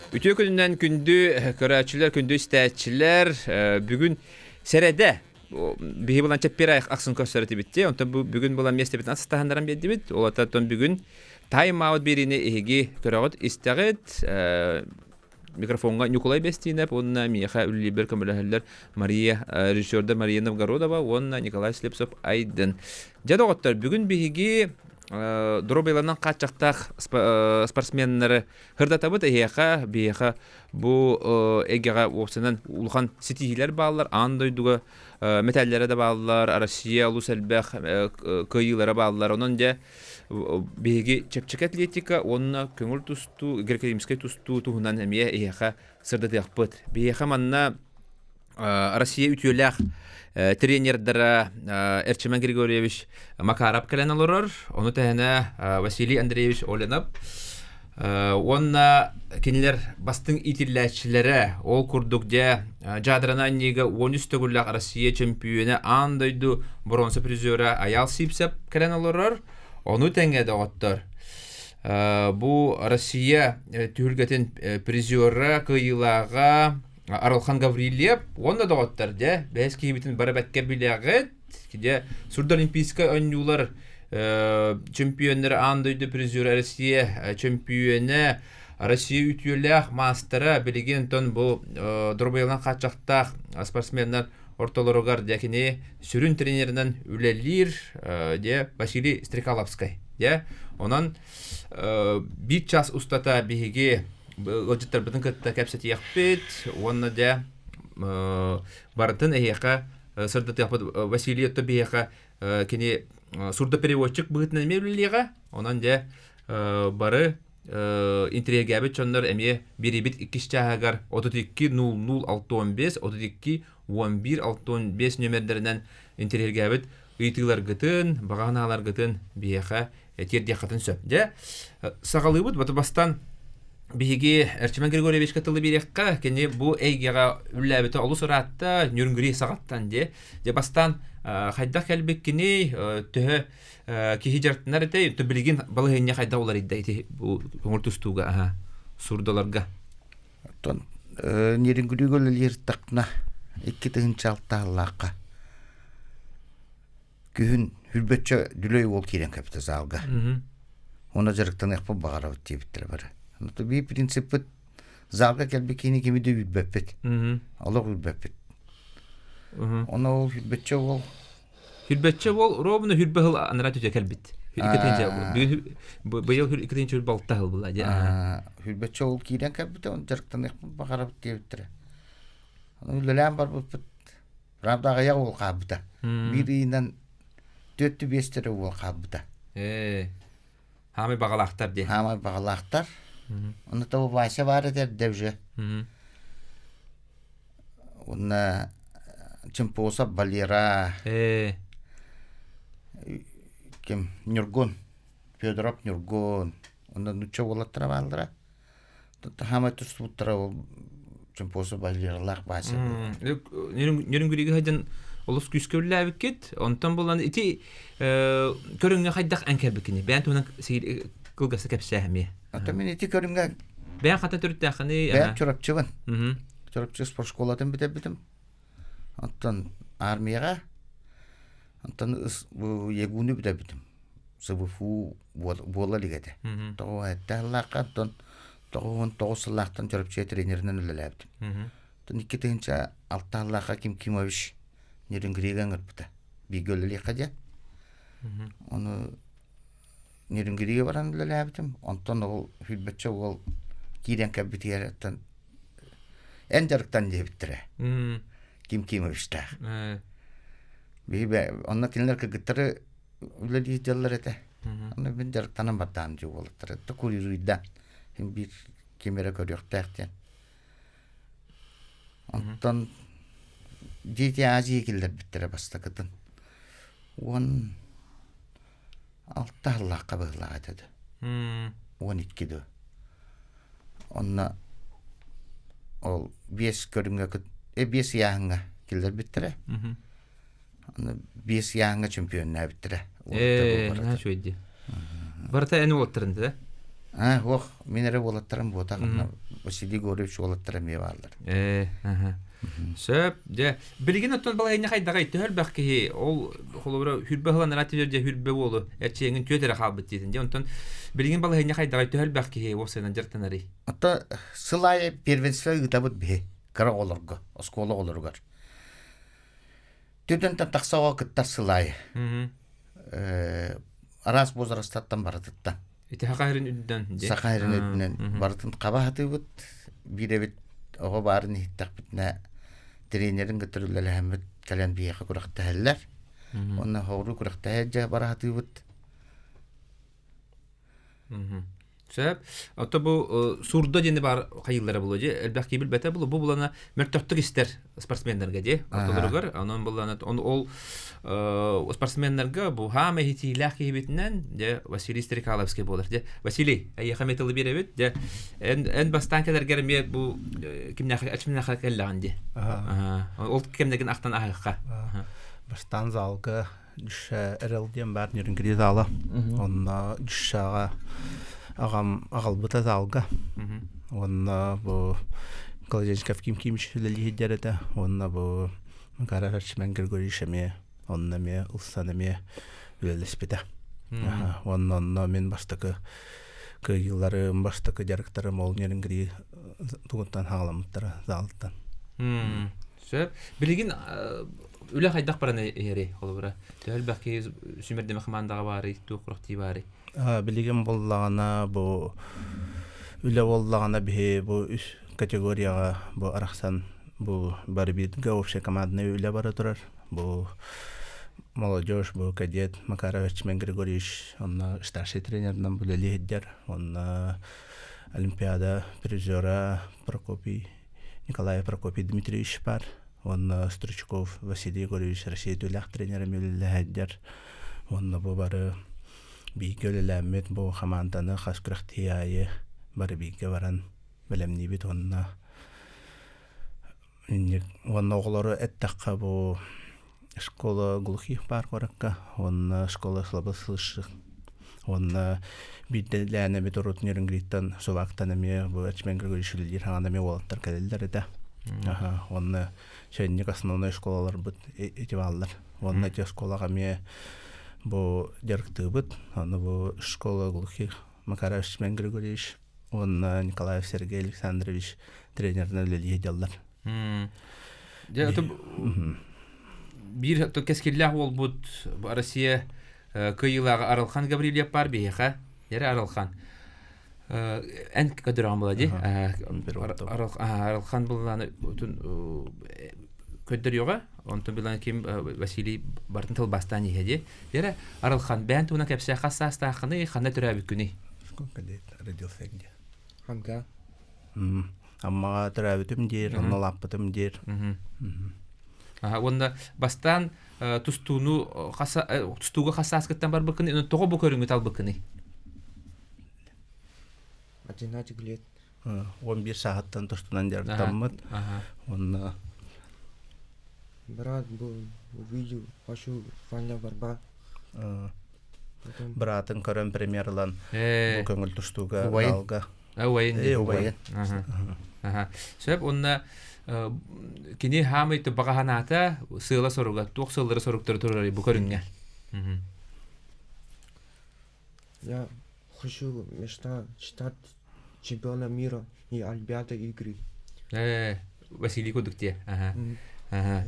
Ütü gününden gündü körəçilər, gündü istəyçilər bugün serede bihi bulan çəpir ay aksın göstərdi bitdi. Ondan bugün bulan meste bitan stahandaran bildi bit. Olatdan bugün time out birini ehgi körəğət istəgət mikrofonga Nikolay Bestinep, onunla Miha Ülliber kömürəhələr Maria rejissördə Maria Novgorodova, onunla Nikolay Slepsov Aydın. Jadogotlar bugün bihigi Дробайлардан качактак спортсмендері хырдатабыт эйеха бейеха бу эгега опсынан улхан ситихилер баалар андойдуга металлere de bağlılar, Россия улус элбэх кыйылары баалар. Онон же беги чепчек атлетика, онна көңүл тусту, греко-римский тусту туһунан эмие эйеха сырдатыакпыт. Бейеха манна Россия ütüөлэх тренердара Эрчиман Григорьевич Макаров келен олорор, onu тәһәнә Василий Андреевич Оленов. Онна кинилер бастың итилләчләре ол курдукда жадырана нега 13 төгүлләк Россия чемпионы андойду бронза призеры Аял Сипсеп келен олорор, onu тәңгә дагыттыр. Бу Россия түлгәтен призеры кыйлага Аралхан Гаврилев, он дагыттыр да, бәски битен барабәткә биләгәт, кидә Сурд олимпийская ойыннар чемпионнары андойды призеры Россия чемпионы Россия ütüөләх мастера билеген тон бу Дробайлан качакта спортсменнар ортолорогар дәкене сүрүн тренеринен үлелир де Василий Стрекаловский, да. Онан бит час устата биге Лоджиттар бітін кітті кәпсеті яқпет, оны да барытын әйеқа, сұрдаты яқпет Василий өтті бейеқа кені сұрды переводчик бұғытын әмеуліліға, онан да бары интерьеге әбет чондар әме беребет 2 чағағар 32-00-615, 32-11-615 нөмердерінен интерьеге әбет ұйтығылар ғытын, бағаналар ғытын бейеқа терде қатын сөп. Сағалы бұд, бұты бастан Биги Эрчиман Григорьевич катылы берекка, кене бу эйгега үлләбете алу соратта Нюрнгри сагаттан де бастан хайда калбек кене төһө кихи жартнар эте төбилген балыгыня хайда олар идде бу көңүл тустууга сурдаларга. Тон Нюрнгри гөллер такна 2-6 күн хүлбөтчө дүлөй бол кирен капиталга. Оны жарыктан якпа багарап тийиптер бар. Но би принципет залга келбекини кими дө билбеппет. Алар билбеппет. Она ол билбетче бол ровно билбехил анрату келбит. Билбетче быйыл билбетче балтахыл була. Билбетче ол кирен келбит, он жарктан багарап тийиптер. Аны леләм бар булып. Рабдага я ол кабыта. Биринен 4-5 ол кабыта. Хамы багалактар де. Хамы багалактар. Оны табу байса бары дәвже. Оны чемпионса Балера. Кем Нюргон. Федоров Нюргон. Оны нуча олаттыра балдыра. Хамы тұстыра чемпионса Балералар байса. Нюрнгүриге хайдан олыс күскөлі әбікет. Онтан болан ити көріңе хайдақ әнкәбікіне. Бән туынан кылгасы кәпсәхме. Ата мен ити көрүнгө. Бән хата түрттәхне. Бән чорапчыбын. Чорапчы спорт школадан битем. Аттан армияга. Аттан бу егуны битем. СВФУ бола лигете. То әттәлләккә тон тоғын тоғысыллақтан чорапчы тренеринен үлеләбдим. Тон 2-нче Алталлака Кимович Нюрнгриган гырпыта. Бигөлли кадя. Оны Нюрнгриге баран үлеләбдим. Онтон ол хүлбетче ол кирен кабитияраттан энжарктан дебиттере. Кимовичта. Бибе онна кинлер кыгыттары үлели жаллар эте. Оны мен жарктанан баттан жу болуптыр. Тукурируйда. Bir kamera görüyor derken. Ondan DTA'yı bittire bastı kadın. 16 Allah kabırla dedi. 12'de. Onunla ol 5 görünge 5 yağınga kilder bittire. Onu 5 yağınga şampiyonlar bittire. Ne şöyle. Barta en oltırındı da. Ох, менере болаттарым ботағына Василий Григорьевич болаттарым ме барлар. Сөп, де, білген оттон бала әйне қайдағай төхіл бәқкеге, ол қолыбыра хүрбе ғылан ративерде хүрбе болу, әрчеңін төтері қалбыт дейін, де, онтон білген бала әйне қайдағай төхіл бәқкеге осынан жыртанары. Отто сылай первенство ұйтабыт бе, қара оларға, оскола оларғар. Төден тақсаға күттар сылай. Арас бозарастаттан баратыттан. Ити хақайрын үдден. Сақайрын үдден баратын қабахаты бұд, биребет оғы барын иттақ бітіне тренерін көтірілі әміт кәлен бейеқі күріқті әлілер. Онна хоғыру күріқті әлжі барахаты бұд. Сөп, отто бұл сурда дені бар қайылары болу же, әлбәқ кейбіл бәті бұл бұлана мәрттөқтік істер спортсмендерге де, орталарығар, онын бұлана, ол спортсмендерге бұл хам әхетейләқ кейбетінен, де, Василий Стрекаловский болыр, де, Василий, әйеқа металы беребет, де, ән бастан кәдер кәріме бұл әчімнәқі кәлләған, де, ол кәмдеген ақтан ағыққа. Бастан залғы дүші әрелден бәр нерінгірі залы, онына дүшіға ағалбыта залға, онына бұл Колоденсков ким-киміш ләлігедер әді, онына бұл Макаров Арчиман Григорьевичеме, онына ме ұлсанеме үлелеспеті. Онына мен бастықы күйіларым, бастықы жарықтарым ол нерінгірі тұғыттан ағаламыттары залыттан. Сөп, білеген үлі қайдақ бараны ері, қолы бұра. Төл бәкке сүмердемі қымандаға бары, туқырықти бары. Білеген болағана, бұл үлі болағана бе бұл үш категорияға бұл арақсан бұл бары бейдігі общий командны үлі бары тұрар. Бұл молодежь, бұл кадет Макаров Арчиман Григорьевич, онна старший тренерден бұл әлі еддер, онна Олимпиада призера Николай Прокопий Дмитриевич бар. Он Стручков Василий Егорович Россия төләк тренерім өлілі Он бұл бары бейгі өліләмет бұл қаманданы қасқырықты айы бары бейгі баран білімні бет онына. Онына оғылары әттаққа бұл школа глухих бар қораққа, онына школа слабосылышық. Онына бейділәні бет ұрытын ерінгіреттен совақтанаме бұл Арчиман Григорьевич өлілер хаңанаме олаттар кәлелдер еді. Онына шәйіннік основной школалар бұд етевалылар. Онына те школаға ме бұл дерікті бұд. Оны бұл школа глухих Макаров Арчиман Григорьевич, онына Николаев Сергей Александрович тренеріне өлелі еделдер. Bir keskillah ol bud Россия кыйылага Аралхан Гаврилев бар бейха. Яре Аралхан. Эн кадырам булади. Аралхан буланы көддөр юга. Онтон билан ким Василий бартын тыл бастани хеди. Яре Аралхан бән туна кепсе хассаста ханы хана төрәбит күни. Сколько лет родился где? Ханга. Амма төрәбитим дер, онлаппытым дер. Онда бастан тустууга хассаскыттан бар быкыны, оны того бу көрүнгү тал быкыны. 11 лет. 11 сағаттан тустунан жардаммыт. Онна Брат был видео, хочу фаня барба. Братын көрөн премьерлан бу көңүл тустууга алга. Уайын. Сөп онна кини хамыйты баганата сыла соруга, тук сылдыры соруктары турары бу көрүнгө. Я хочу мечта стать чемпионом мира и Олимпиада игры. Василий Кудукте.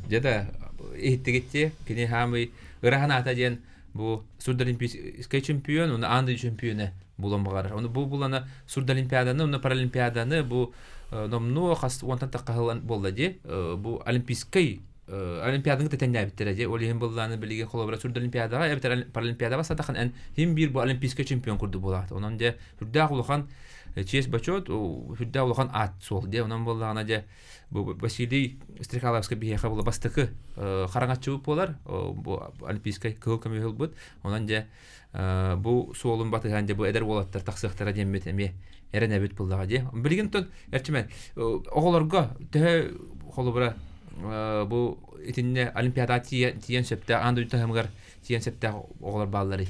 Деда эттигетте кини хамый ыраханата ден бу Сурдолимпийский чемпион, он анды чемпионы булам багар. Оны бу булана Сурдолимпиаданы, оны Паралимпиаданы бу номну хас онтан таққалан болды де. Бу Олимпийский Олимпиаданың тәтәнә биттер де. Ол ем булланы билеген холобра Сурдолимпиадага, эбитер Паралимпиадага сатахан эн хим бир бу Олимпийский чемпион курду булат. Онан де хүрдә улхан чес бачот, хүрдә улхан ат сол де. Онан булланы де бу Василий Стрекаловский бияха була бастыкы хараңатчы болар. Бу Олимпийский кылкамы булбут. Онан де бу солун батыган де бу эдер болаттар тақсыктара деммет эме эрен эбит булдага де. Билген тон эрчимен оголорго тө холобра бу итинне Олимпиада тиен септе анды тахымгар тиен септе оголор баллары.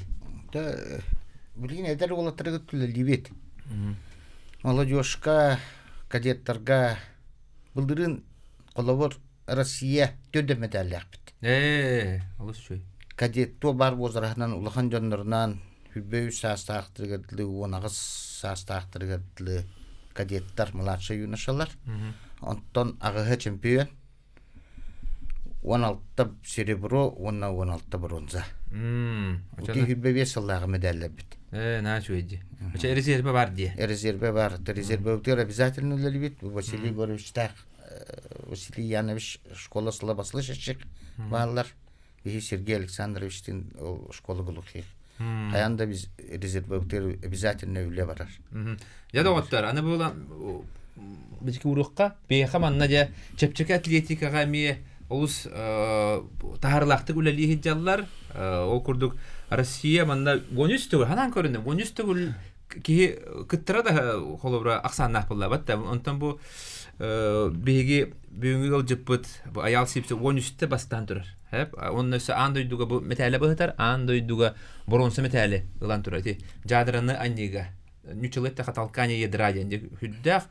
Билген эдер болаттар көтүлө либет. Молодежка, кадеттарға бұлдырын қолабыр Россия төді медалях бит. Алыс шөй. Кадетто бар бозарахынан улахан жоннорунан хүлбөй састақтыргыдлы, онағыз састақтыргыдлы кадеттар, младший юношалар. Онтон ағығы чемпион 16 серебро, 16 бронза. Ути хүлбөй саллағы медаллар бит. На шөйді. Резерві бар де. Резерве бар. Резерве утыр обязательно лебит. Василий Егорович так, Василий Янович школа слабослышащих баллар. И Сергей Александровичтин школа глухих. Аянда biz резерве утыр обязательно үле барар. Я да оттар. Аны була бізгі урыққа бейха манна де чепчек атлетикаға ме олыс тахарлақты үләлі хеджалар. Ол күрдік Россия манна гонюстығы, ханан көрінді, гонюстығы ки кыттыра да холобра ақсан нақпылла батта. Онтан бұл бейге бүйінгі ол жіппіт аял сепсі гонюсты бастан тұрар. Onun üstü anduyduga bu metale bahtar, anduyduga bronze metale lan turati. Jadranı anniga. Nüçelette katalkanya yedraya indi. Hüddaq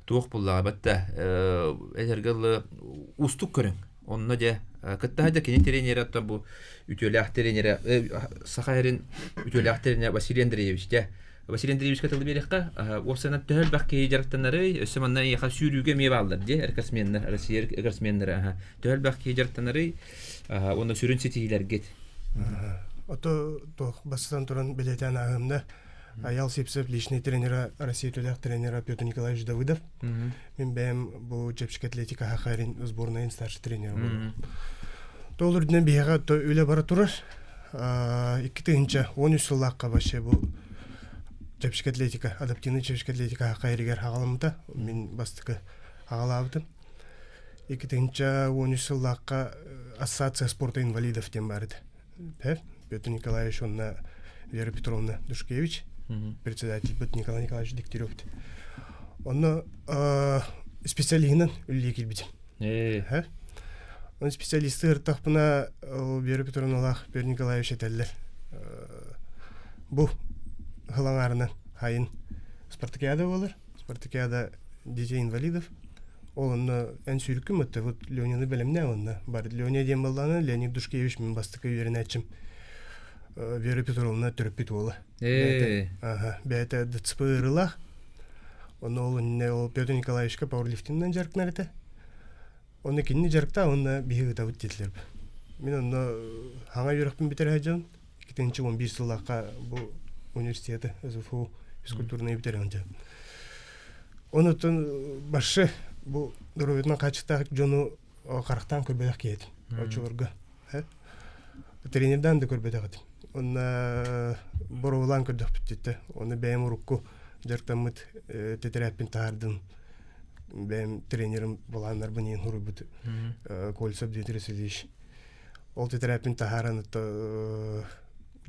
tuğ pulla batta. Etergal ustuk körün. Onunla da kıtta da kini treneri hatta bu ütülah treneri Sakharin ütülah treneri Vasiliy Andreyevich de. Vasiliy Andreyevich katıldı berikka. O sene töhel bakki jartanları ösemandan yaqa sürüge mevallar de. Erkasmenler, Rusya erkasmenler. Töhel bakki jartanları onda sürün setiler git. Ото бастан туран билетен агымда аял сепсеп личный тренера Россия төлөк тренера Петр Николаевич Давыдов. Мен бем бу чепчик атлетика хахарин сборной старший тренер болдум. Толурден бияга то үле бара турар. 2-нче 13 жыллакка башы бу чепчик атлетика, адаптивный чепчик атлетика хахаригер хагалымда мен бастыкы хагалабытым. 2-нче 13 жыллакка ассоциация спорта инвалидов тем барды. Петр Николаевич, Вера Петровна Душкевич, председатель Петр Николай Николаевич Дегтярев. Он специалистен үллекел бит. Он специалисты ыртақпына Вера Петровна Лах Петр Николаевич этеллер. Бу хылаңарынан хайын спартакиада болар. Спартакиада детей инвалидов. Он en sürüküm öte вот Leonid'ı belemne onda. Бар Leonid Yembalana Leonid Dушкевич мен бастыкы үйренәчим. Вера Петровна төрөппит ола. Ага, бәте дцпырылах. Он ол Петр Николаевичка пауэрлифтингден жаркнар эте. Оны кинни жаркта оны биһи табыт дитлер. Мен оны хаңа юракпын битер хаҗан. 2-11 жыллакка бу университеты СФУ физкультурный битер хаҗан. Онутун башы бу дөрөветнән качыктак жону карактан көрбөдәк киет. Очурга. Тренердан да көрбөдәк. Онна боролан көрдөк битте. Оны бәем урукку жартамыт тетерәпин тардым. Бәем тренерим булганнар бунин хурубут. Кольсап дитресилиш. Ол тетерәпин таһараны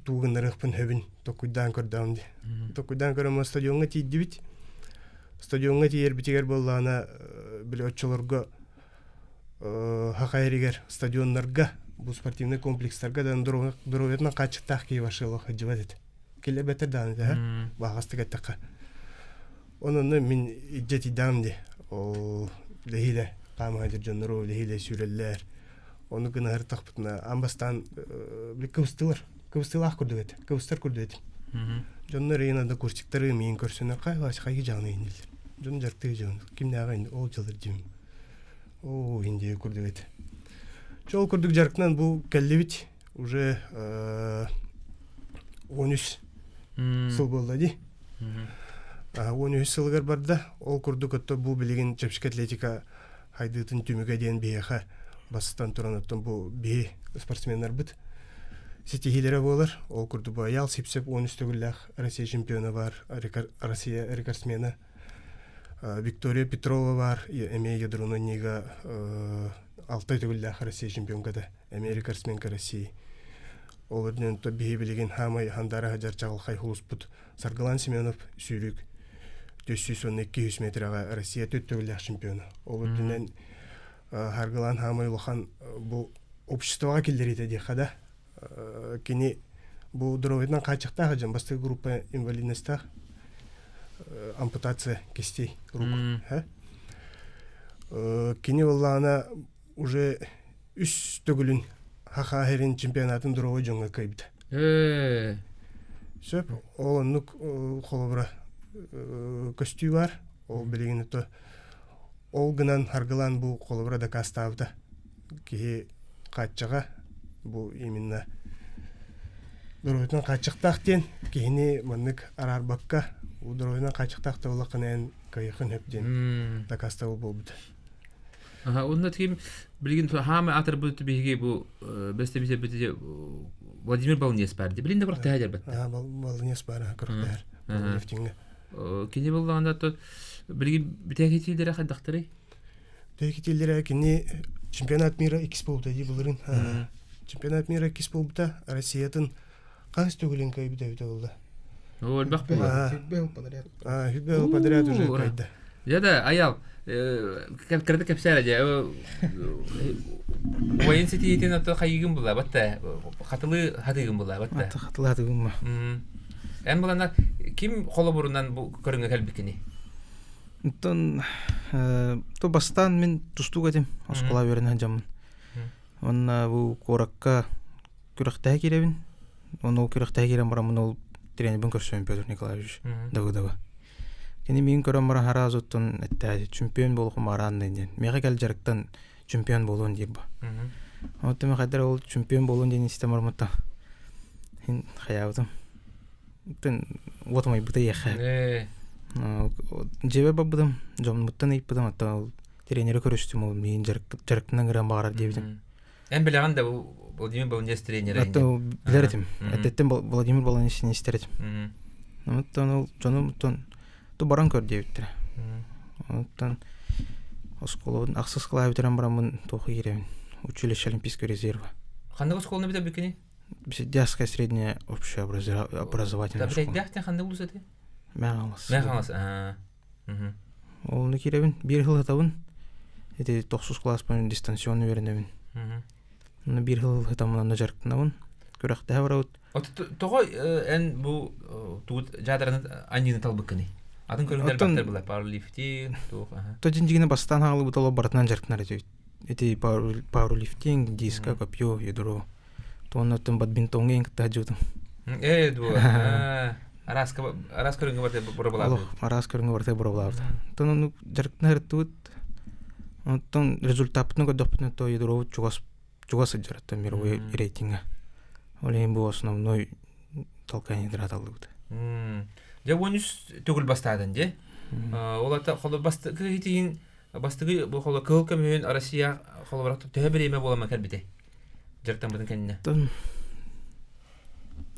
тугыннарыпын хөбин токуйдан көрдәм ди. Токуйдан көрөм стадионга тиди бит. Стадионга тиер битигер боллана билетчыларга хакайригер стадионнарга бу спортивный комплекстарга да дөрөветнән качыктак ки башылы хҗибәт. Килебетер дан да багастыга такка. Онны мин иҗет идам ди. О лехиле камаҗыр җонро лехиле сүрелләр. Оны гына артыкпытна амбастан бикустылар. Кустылах күрдүгет. Кустар күрдүгет. Жоннор янада курчиктары мен көрсөнө кайгаш кайгы жагына индил. Жон жарты жон. Кимне агайын ол жылдыр жим. О, инде күрдүгет. Жол күрдүк жаркынан бу келлебит уже 13 жыл болду ди. 13 жылгар барда ол күрдүк өттө бу билеген чепчик атлетика хайдытын түмүгө ден бияха бастан туран өттөн бу би спортсмендер бит. Сетихилері болар, ол күрді бұл аял сепсеп 13 түгілләқ Россия чемпионы бар, Россия рекордсмені Виктория Петрова бар, әме ядруны нега 6 түгілләқ Россия чемпионкада, әме рекордсменка Россия. Ол өрден бейі білеген хамай хандары хаджар чағыл қай хулус бұд. Саргалан Семенов сүйрік 412 метраға Россия 4 түгілләқ чемпионы. Ол өрден Харгалан хамай ұлған бұл обществоға келдер етеді қада. Кини бу дроведнан качыкта хаҗан басты группа инвалидностях ампутация кистей рук. Кини боллана уже үс төгүлүн хахахерин чемпионатын дурова жоңга кайбыт. Сөп олоннук холобра көстүү бар. Ол билигин то ол гынан харгылан бу холобра да кастабыта. Ки каччага бу именно дуротун качыктактен кини мынык арарбакка удуротун качыктакта улаканен кайыкын хөптен да кастабы болбут. Онда тем билген хама атыр бут биге бу бесте бите Владимир Балнес барди. Билин да бирок таажар бат. Балнес бара кырктар. Лифтинге. Кини болганда то билген битекетилдер хаддактыры. Битекетилдер кини чемпионат мира экспо ди булырын. Чемпионат мира экспо бута Россиятын кайсы төгүлүн кайбыта болду. Ол бак бу. Хибел подряд уже кайда. Я да аял кырды кепсәле дә. Воен ситиетен ата хайгын була батта. Хатылы хатыгын була батта. Хатылы хатыгын. Эм булана ким холо бурунан бу көрүнгө келбикини. Тон то бастан мен тустуга дем аскола берен жамын. Онна бу коракка күрәктә киребин. Оны күрәктә кирем барамын ул тренербен көрсөм Петр Николаевич Давыдова. Кени мен көрөм бара харазоттон этте чемпион болуп мараннын. Мега кел жарыктан чемпион болуун деп. Отто кадыр ол чемпион болуун деген система барматта. Хин хаябым. Тен отмай бута яха. Жебе бабдым, жоммуттан ийпдым ата тренер көрүштүм ол мен жарыктан грам багар дебдим. Эм билганда бу Владимир Балнес тренер. Ата билердим. Аттем Владимир Балнес не истерет. Оттон ол жонумтон то баран көр дебиттер. Оттон осколовдун аксыз кылап битерем барамын тоху киребин. Училище Олимпийского резерва. Кандай школаны битеп бикини? Детская средняя общая образовательная школа. Бәхтен кандай булса те? Мәгамас. Олны киребин, бир жыл атабын. Эти 9 класс пен дистанционный беренебин. Бир жыл атамын жарыктанабын. Көрөктө барабыт. Тогой эн бу тут жадараны аннины талбыкыны. Атын көрүндөр бактар була, пауэрлифтинг, То жинжигине бастан халы бутало бартынан жарыктанар эти. Эти пауэрлифтинг, диско, копьё, ядро. Тоннотон бадминтонга энгтэ жутум. Ду. Арас көрүнгө барте бурабалабы. Арас көрүнгө барте бурабалабы. Тонун жарыктанар тут. Онтон результатны көдөпнө то ядро чугас жаратты мировой рейтинга. Олен бу основной толкание драталды. Я вонус төгүл бастадан же. Олата холо бастыгы хитин бастыгы бу холо кылкы мен Россия холо барат төбереме болама келбите. Жертам бутун кенне.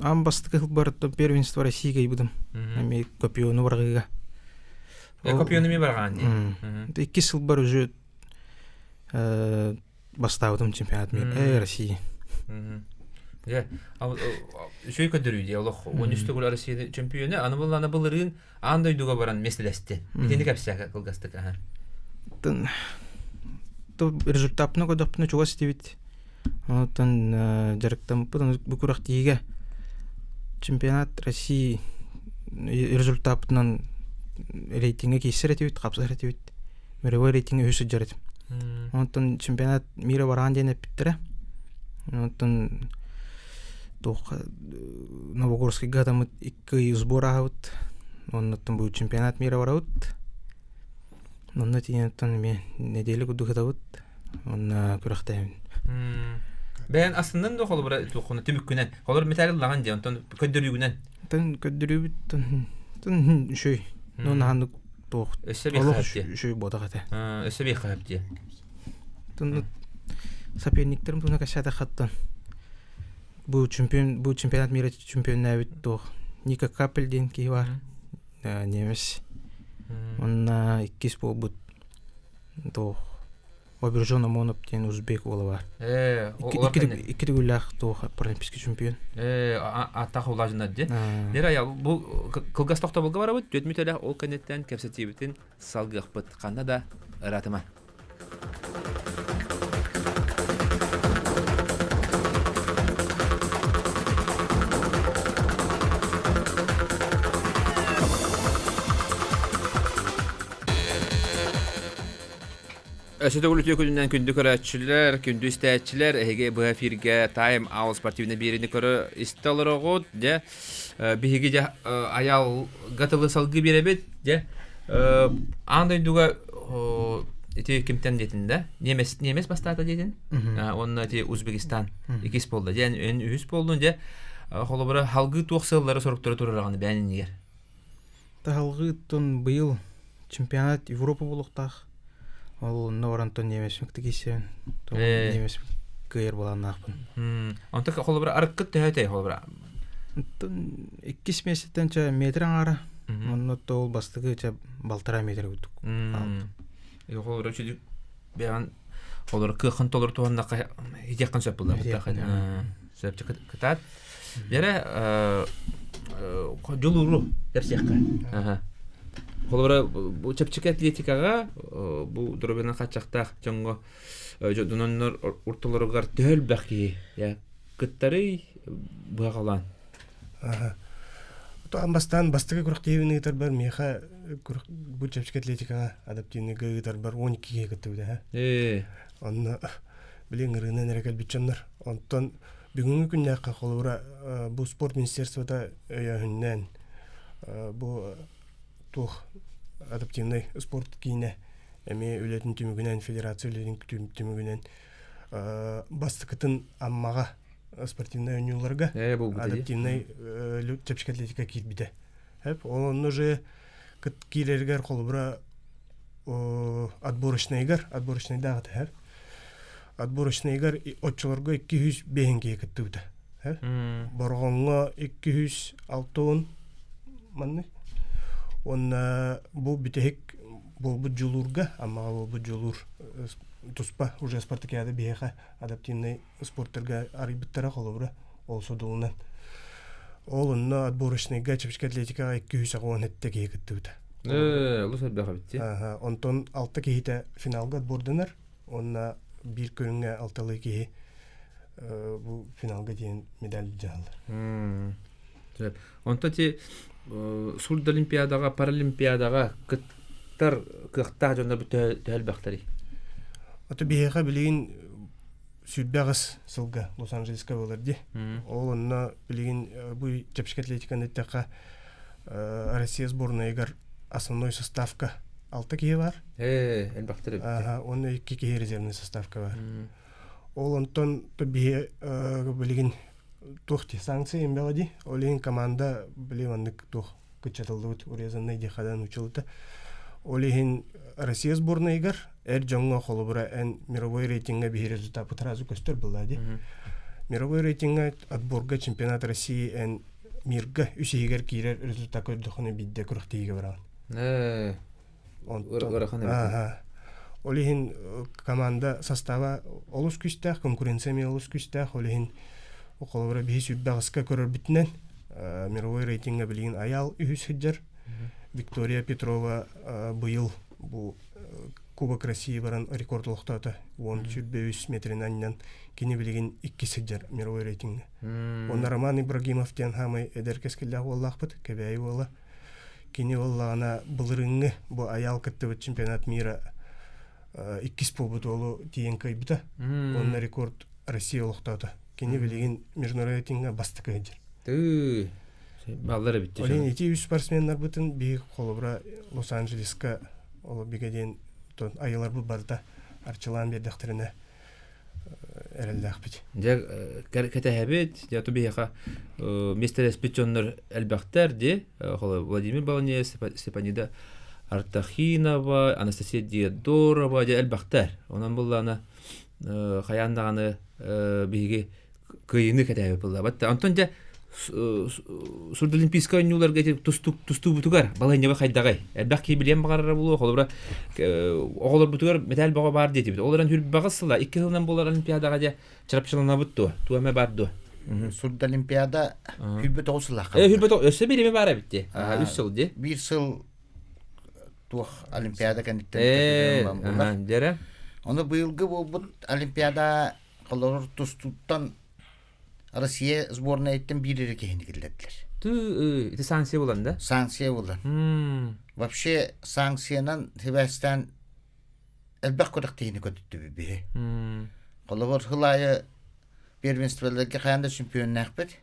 Ам бастыгы барат первенство Российга ибудым. Ами копиону баргыга. Копиону ми барган. 2 жыл бар уже бастаудым чемпионат мира России. Я шөй көдөрү ди Аллах онустугул Россия чемпионы аны булланы булырын андай дуга баран меселесте. Итени капсага кылгастык. То результатны көдөпнө чугас дебит. Онтон жарыктан букурак тийге чемпионат России результатынан рейтинге кесеретибит, капсаретибит. Мировой рейтинге өсүп жарат. Онтон чемпионат мира барган дене биттире. Онтон Новогорский гадам 2 сбор аут. Онтон бу чемпионат мира бараут. Онна тиентон мен неделе гудугадавут. Онна күрәктәйм. Бән асыннан да холы бара тукуны түмүккүнен. Холор металл лаган же, онтон көдөрүгүнен. Көдөрүбүт тон шөй. Нонан тох. Шөй бодагата. Өсөбе хапти. Тон соперниктерим туна кашада хаттан. Бу чемпионат мира чемпионы бит тох. Ника Капельдин ки бар. Немес. Онна 2 болбут. Тох. Обержон Амонов тен узбек болар. Iki гүллах тох паралимпийский чемпион. Атак улажына де. Дера я бу кылгастокто болга барабыт. Төтмүтөлө ол канеттен кепсетибитин салгыппыт. Канда да ыратыма. Ösede ulutü күнүнөн күндү көрөчүлөр, күндү истечилер, эге бу эфирге Time Out спортивный биrini көрө истелерогут, же биги же аял гатылы салгы беребет, же андай дуга эти кимтен детин да? Немес бастата детин. Онна эти Узбекистан икис болду. Же эн үс болду, же холобра халгы туаксылары сороктору турараганы бәнинигер. Тахалгы тон быйыл чемпионат Европа болуктах. Ол Норантон немесмекти кисен. Немес кыйыр болан акпын. Онта холобра аркыт төһөтөй холобра. Тон 2 месяцтен метр аңара. Онно тол бастыгы балтара метр өттүк. Холобра чүдүк беган холобра кыхын толор туанна хижаккан сөп булды. Сөп кытат. Яра жолуру дерсекка. Холобра бу чепчик атлетикага бу дробена качактак жоңго жодуноннор уртулоргар төл баки я кыттары багалан. То амбастан бастыгы курактыйны тарбар меха бу чепчик атлетикага адаптивный гыгытар бар 12 кыттыбы да. Онна билеңиринен нерекел бичемнер. Онтон бүгүнкү күндө холобра бу спорт министерствода өйөннөн бу тух адаптивный спорт кийне эми үлетин түмүгүнөн федерация үлетин түмүгүнөн бастыкытын аммага спортивный өнүлөргө адаптивный чепчик атлетика кийбите. Он уже кирергер холбура отборочныйгар дагы отборочныйгар отчолорго 200 бенгей кыттыбыта. Боргонго 206 манны. Он бу битек бу жолурга, ама бу жолур туспа уже спартакиада беха адаптивный спорттерге арбиттара холобра олсо дулунан. Ол онна отборочныйга чепчик атлетикага 210 еттеге кыттыбыта. Лусат баха битти. Онтон 6 кийте финалга отбордынар. Онна бир көрүнгө 6 кий бу финалга дейин медаль жалдар. Онто ти Сурд Олимпиадага, Паралимпиадага кыттар кыхта жондар бүтөл бактары. Аты бега билген сүрбагыс сылга Лос-Анджелеска боларди. Ол онна билген бу чепчик атлетиканы така Россия сборныйгар основной составка 6 кие бар. Бактары. Оны 2 кие резервный составка бар. Ол онтон бе билген тухти санкции эмбелади. Олин команда билеваннык тух кычатылды урезанный дехадан учылды. Олин Россия сборныйгар жоңго холобура эн мировой рейтинга бир результат путразу көстөр булады. Мировой рейтинга отборга чемпионат России эн мирга үсегер кирер результат көдөхүнө бидде курактыйга барган. Олин команда состава олус күстах, конкуренциями олус күстах, олин холобура бир сүббагыска көрөр битнен мировой рейтинга билген аял үс хиджар. Виктория Петрова быйыл бу Кубок России баран рекорд лохтата. Он сүрбе 3 метринан кини билген 2 сиджар мировой рейтинга. Он Роман Ибрагимов тен хамай эдеркескеллах боллахпыт, кебей болла. Кини боллана былырыңы бу аял кытты чемпионат мира 2 побут олу тиен кайбыта. Он рекорд Россия лохтата. Кини билген международный рейтинга бастыка хиджар. Баллары битти. Олин эти спортсменнер бутын бир холобра Лос-Анджелеска ол бигеден тон айылар бу барда арчылан бердиктерине эрелдах бит. Же катахабет, я то бияха мистер Спичоннер элбахтар де Владимир Балне, Степанида Артахинова, Анастасия Диадорова де элбахтар. Онан булла ана хаяндаганы биге кыйыны катахабет булла. Батта Антон же Сурд Олимпийская нюларга тусту бутугар балайнева хайдагай. Элбах ки билем багарра булу холобра оголор бутугар медаль бага бар дети бит. Олардан хүрүп багасыла 2 жылдан болар Олимпиадага же чарапчылана бутту. Туаме барды. Сурд Олимпиада хүрбөт осулак. Хүрбөт өсө биреме бара битти. 3 жыл де. 1 жыл тух Олимпиада кандидаттар. Дере. Оны быйылгы болбут Олимпиада колор тустуттан Россия сборнайттан бирери кехиникилдер. Это санкция булан да? Санкция булан. Вообще санкциянан Себастьян элбэх көрөктейни көтүттү бие. Колобор хылайы первенстволарга каянда чемпионнакпыт.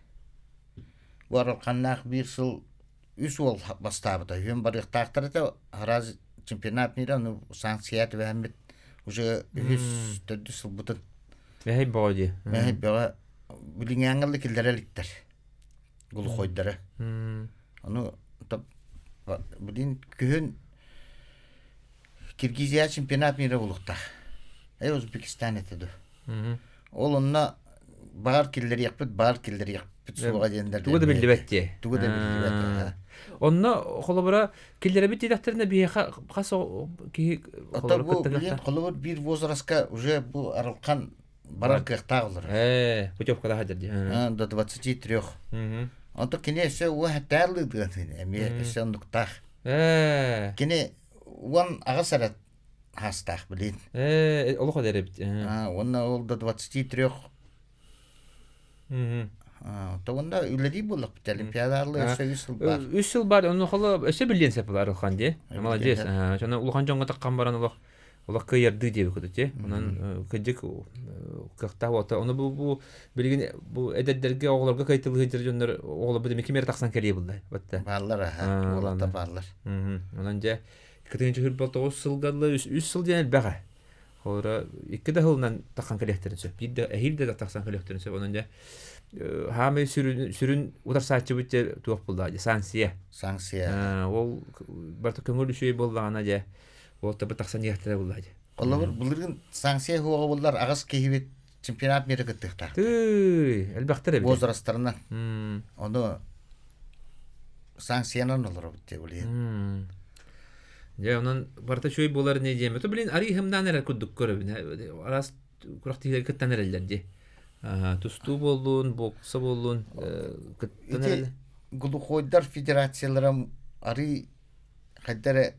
Баралканнак бир жыл 3 жыл бастабыда. Мен барыктактырда раз чемпионат мира ну санкцият вәмит уже 3-4 жыл бутын. Бәһи боди. Мен бала билиңәңгәле килдерәликтер. Гул койдары. Аны топ билин күн Киргизия чемпионат мира булыкта. Өзбекстан этеду. Ол онна бар килдер якпыт суга дендер. Тугу да билбетти. Тугу да билбетти. Онна холобра килдере бит дидактерне бие хасо ки Ата бу билен холобор бир возрастка уже бу аралкан барар кыктагылар. Путевка да хадерди. До 23. Ата кине се уа тарлы дигән. Эме сен нуктах. Кине вон агасарат хастах билин. Олоха дереп. Онна ол до 23. Тогонда үледи булак бит олимпиадалар өсөйсүл бар. 3 жыл бар, оны холо эсе билген сепалар хан ди. Молодец. Жана улхан жонга таккан баран улак кыйырды деп көтү. Онан кыдык кыкта ота. Оны бу билген бу эдеддерге оглорга кайтылы жондар огло бу мекемер таксан келе булды. Батта. Баллар оларда баллар. Онан же кытынчы футбол 9 жылгалы 3 жыл ден бага. Хора 2 да жылдан таккан келектерин сөп. Бир да эхилде таксан келектерин сөп. Онан же Хаме сүрүн ударсаачы бүтте туак булды. Санкция. Ол барты көңүл үшөй болгана же. Ол да таксан яктыра булды. Колор булыргын санкция хуга булдар агас кехибет чемпионат мира кыттыкта. Элбактыр эбит. Возрасттарына. Оны санкциянан олор бүтте булы. Я онан барта шөй болар не деме. То билин ари хымдан эре күдүк көрөбүн. Арас курактыйлар кыттан эрелер же. Тусту болун, бокса болун, кыттан Глухойдар федерациялары ари хаддары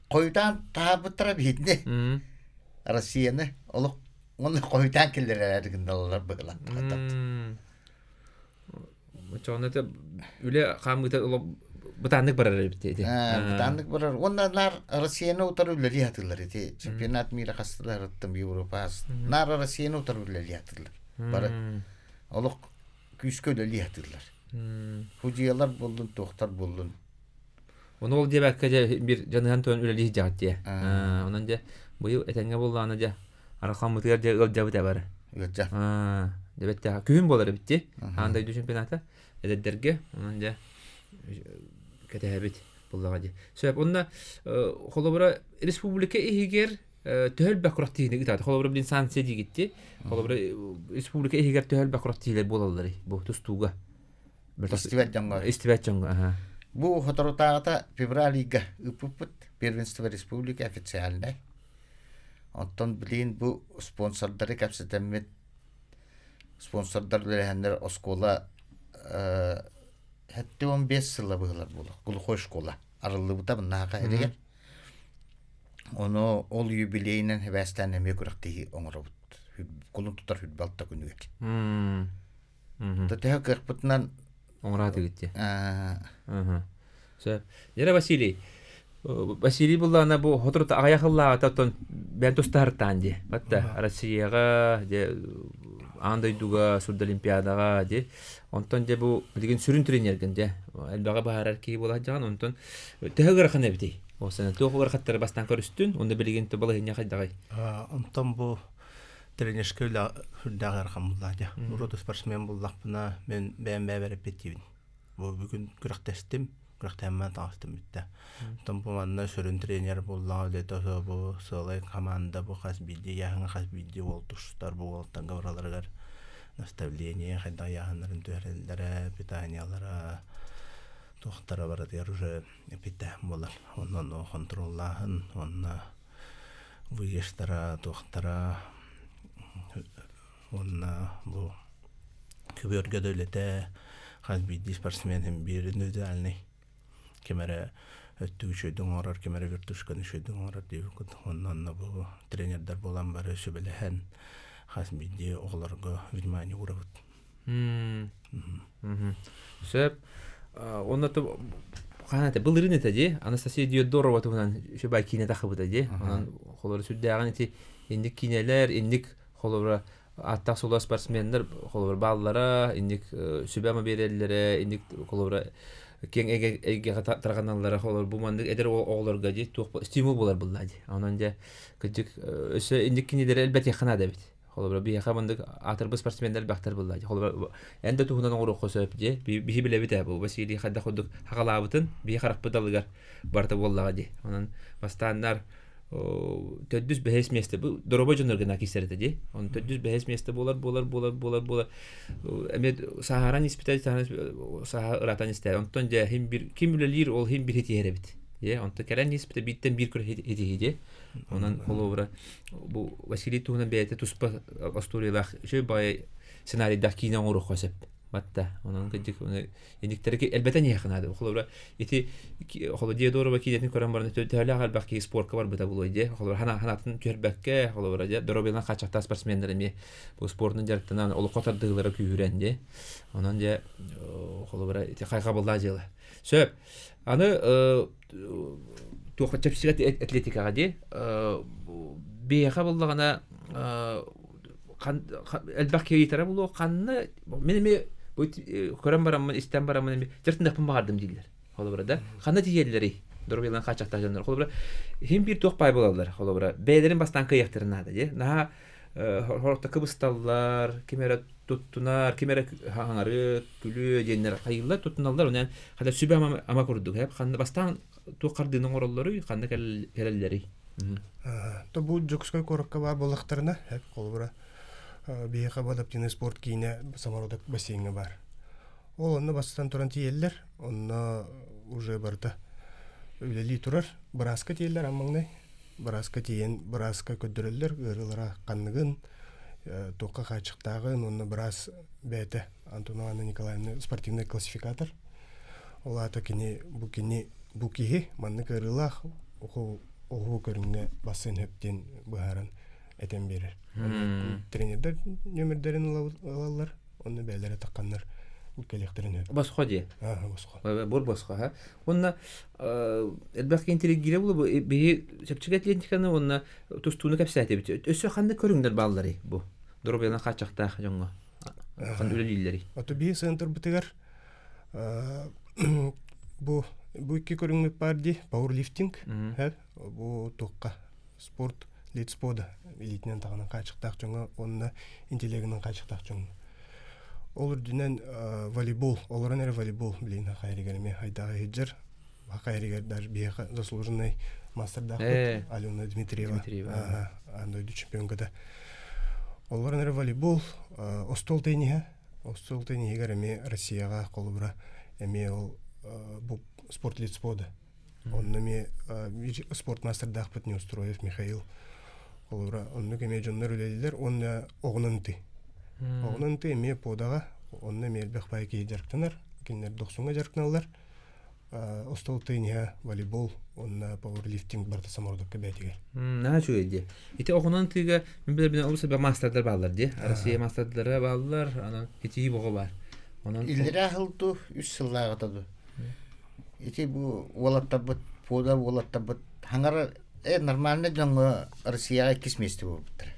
койдан табытыра битне. Россияны олук оны койдан келдерер гындалар быгылан. Мочонете үле камыта бутаннык барар бите. Бутаннык барар. Оннар Россияны утарып үлели хатылар эти. Чемпионат мира кастылар аттым Европа. Нар Россияны утарып үлели хатылар. Бары олук күскө үлели хатылар. Фудиялар болдун, токтар болдун. Оны ол дебакка же бир жаныган тон үлели жагат же. Онан же быйыл этеңге болганы же аракан мытыгар же ыл жабыта бар. Жа. Дебетте күн болар битти. Андай чемпионата эдерге онан же кетебит буллага же. Сөп онда холобра республика ихигер төһөл бакураттыйны гитат. Холобра билин санкция дигитти. Холобра республика ихигер төһөл бакураттыйлар болалар. Бу тустуга. Истибет жонго. Бу хоторотагата февралига упупут первенство республика официальный. Онтон билин бу спонсордары капсетемет спонсордар беләннәр оскола хәтта 15 жылы булар булды. Глухой школа. Арылы бута бунага эреге. Оны ол юбилейнен хәбәстән мекуракты оңробут. Кулун тутар футболта күнүгек. Тәһә кырпытнан оңраты гитти. Сөп. Яра Василий. Василий буллана бу хотрта аяхылла таттан бен тустартан ди. Батта Россияга де андай дуга Сурд Олимпиадага ди. Онтон же бу деген сүрүн тренерген де. Элбага баарар ки була жаган онтон төгөр хана бити. Осана төгөр хаттар бастан көрүстүн, онда билген то бала хиня кайдагай. Онтон бу тренерскөлө хүрдагар хамулла жа. Урото спортсмен буллакпына мен берип бетибин. Бу бүгүн күрөктөстүм. Күрөктөмөн тагыстым битте. Онтон бу манна сүрүн тренер булла дето бу солай команда бу хас билди, яңа хас билди болтуштар бу болтан гавраларга наставление хайда яһаннарын төрелдере питаниялары тохтара бар дер уже пита болар. Оннан контроллаһын, онна выештара тохтара онна бу күбөргө дөлете хас билди спортсменин бир индивидуальный кемере өттүгүчөйдүн орор кемере вертушканы шөйдүн орор деп оннан бу тренердер болан бары сөбелехен хас билди оглорго внимание урабыт. Сөп онда Ханата былырын это де Анастасия Диодорова туган шөбай кине тахыбыта де. Анан холор сүддәгән ити индик кинелер, индик холора аттак соло спортсмендер, холор баллара, индик сүбәме берелләре, индик холора кең эге тарганналары холор бу мандык эдер огларга де стимул булар булла де. Анан же кыжык өсө индик кинелер әлбәттә ханада бит. Холора би хабындык атыр спортсмендер бактар булла де. Холора энде тугунан ору косып де. Би биле бит бу Василий хадда ходук хагалабытын би харак быдалыгар барта боллага де. Анан бастандар төдүс бехес месте бу дороба жоноргана кисерде де. Он төдүс бехес месте болар. Эмет сахаран испитать сахаратан исте. Онтон же ким билер ол хим бир хити эребит. Онто керен испите биттен бир көр хити де. Онан холовра бу Василий тугунан бете туспа Астуриялах шөбай сценарийда кино ору косып. Батта онан кыжык эндиктерге элбете не ханады. Холора ити холо Диодорова кидетин көрөн барны төтөлө албаки спортка бар бета булой де. Холора ханатын төрбәккә холора же доробелан качакта спортсмендер эми бу спортның жарыктынан олу котардыгылары күйрән де. Онан же холора ити кайга булда жылы. Сөп аны тохчапсигат атлетикага де беха буллагана элбаки итара булу канны менеме бу көрөн барамын истен барамын жертиндапын бардым дилер. Холобрада канны тиелleri доробелан качакта жандар. Холобра хим бир тохпай болалар. Холобра бейлерин бастан кыяктырына де. Наха хорта кыбысталлар, кемера туттунар, кемера хаңары, күлү денер кайылла туттуналар. Онан хада сүбә ама курдук. Хеп канны бастан тохкардының ороллары, канны келелleri. То бу жокской коракка бар болактарына хеп колбура бияка бадаптин спорт кийине самородок бассейни бар. Ол онны бастан туран тиеллер, онны уже барда үлели турар, браска тиеллер аммаңдай. Браска тиен, браска көддөрөллөр, ырылара канныгын, тоққа качыктагын, онны брас бәте Антонова Анна Николаевна спортивный классификатор. Ол ата кини бу кихи манны ырылах оху көрүнгө бассын хептен быһаран этен берер. Тренердер нөмердерин алалар, онны бәйләре такканнар ülkeliklerin. Басқа де. Басқа. Бор басқа, ха. Онна элбәк интеллигире булу бе сепчигат лентиканы онна тустуны капсаты бит. Өсө ханды көрүңдер баллары бу. Доробелан качакта жоңго. Хан үлелилери. Ото би центр битигер бу iki көрүңмөк бар ди, пауэрлифтинг, бу токка спорт лидспода элитинен тагынан качыктак жоңго, онна интеллигинен качыктак жоңго. Олар дүнен волейбол, оларан әрі волейбол білейін хақайригерме айдағы хеджер. Хақайригер даже бияқа заслуженный мастердақ Алена Дмитриева. Андойды чемпионкада. Оларан әрі волейбол, остол тейніға. Остол тейнігер әме Россияға қолыбыра әме ол спорт лидспода. Онны ме спорт мастердақ бітіне устроев Михаил. Қолыбыра онны кеме жонлар өлелілер, онны оғынынты. Оғынан теме подаға, онны мелбек байки жарктанар, кеннер 90-га жарктаналар. Остол тейниға волейбол, онна пауэрлифтинг барта самордокка бәтігер. Наға чөйді. Ити оғынан тейге, мен білер олысы бә мастердар балар, де? Россия мастерлары балар, анан ити боғы бар. Иллері ақылды 3 сыллаға таду. Ити бұл олаттабыт, пода олаттабыт, хаңары нормально жоңғы Россияға кесместі болып біттір.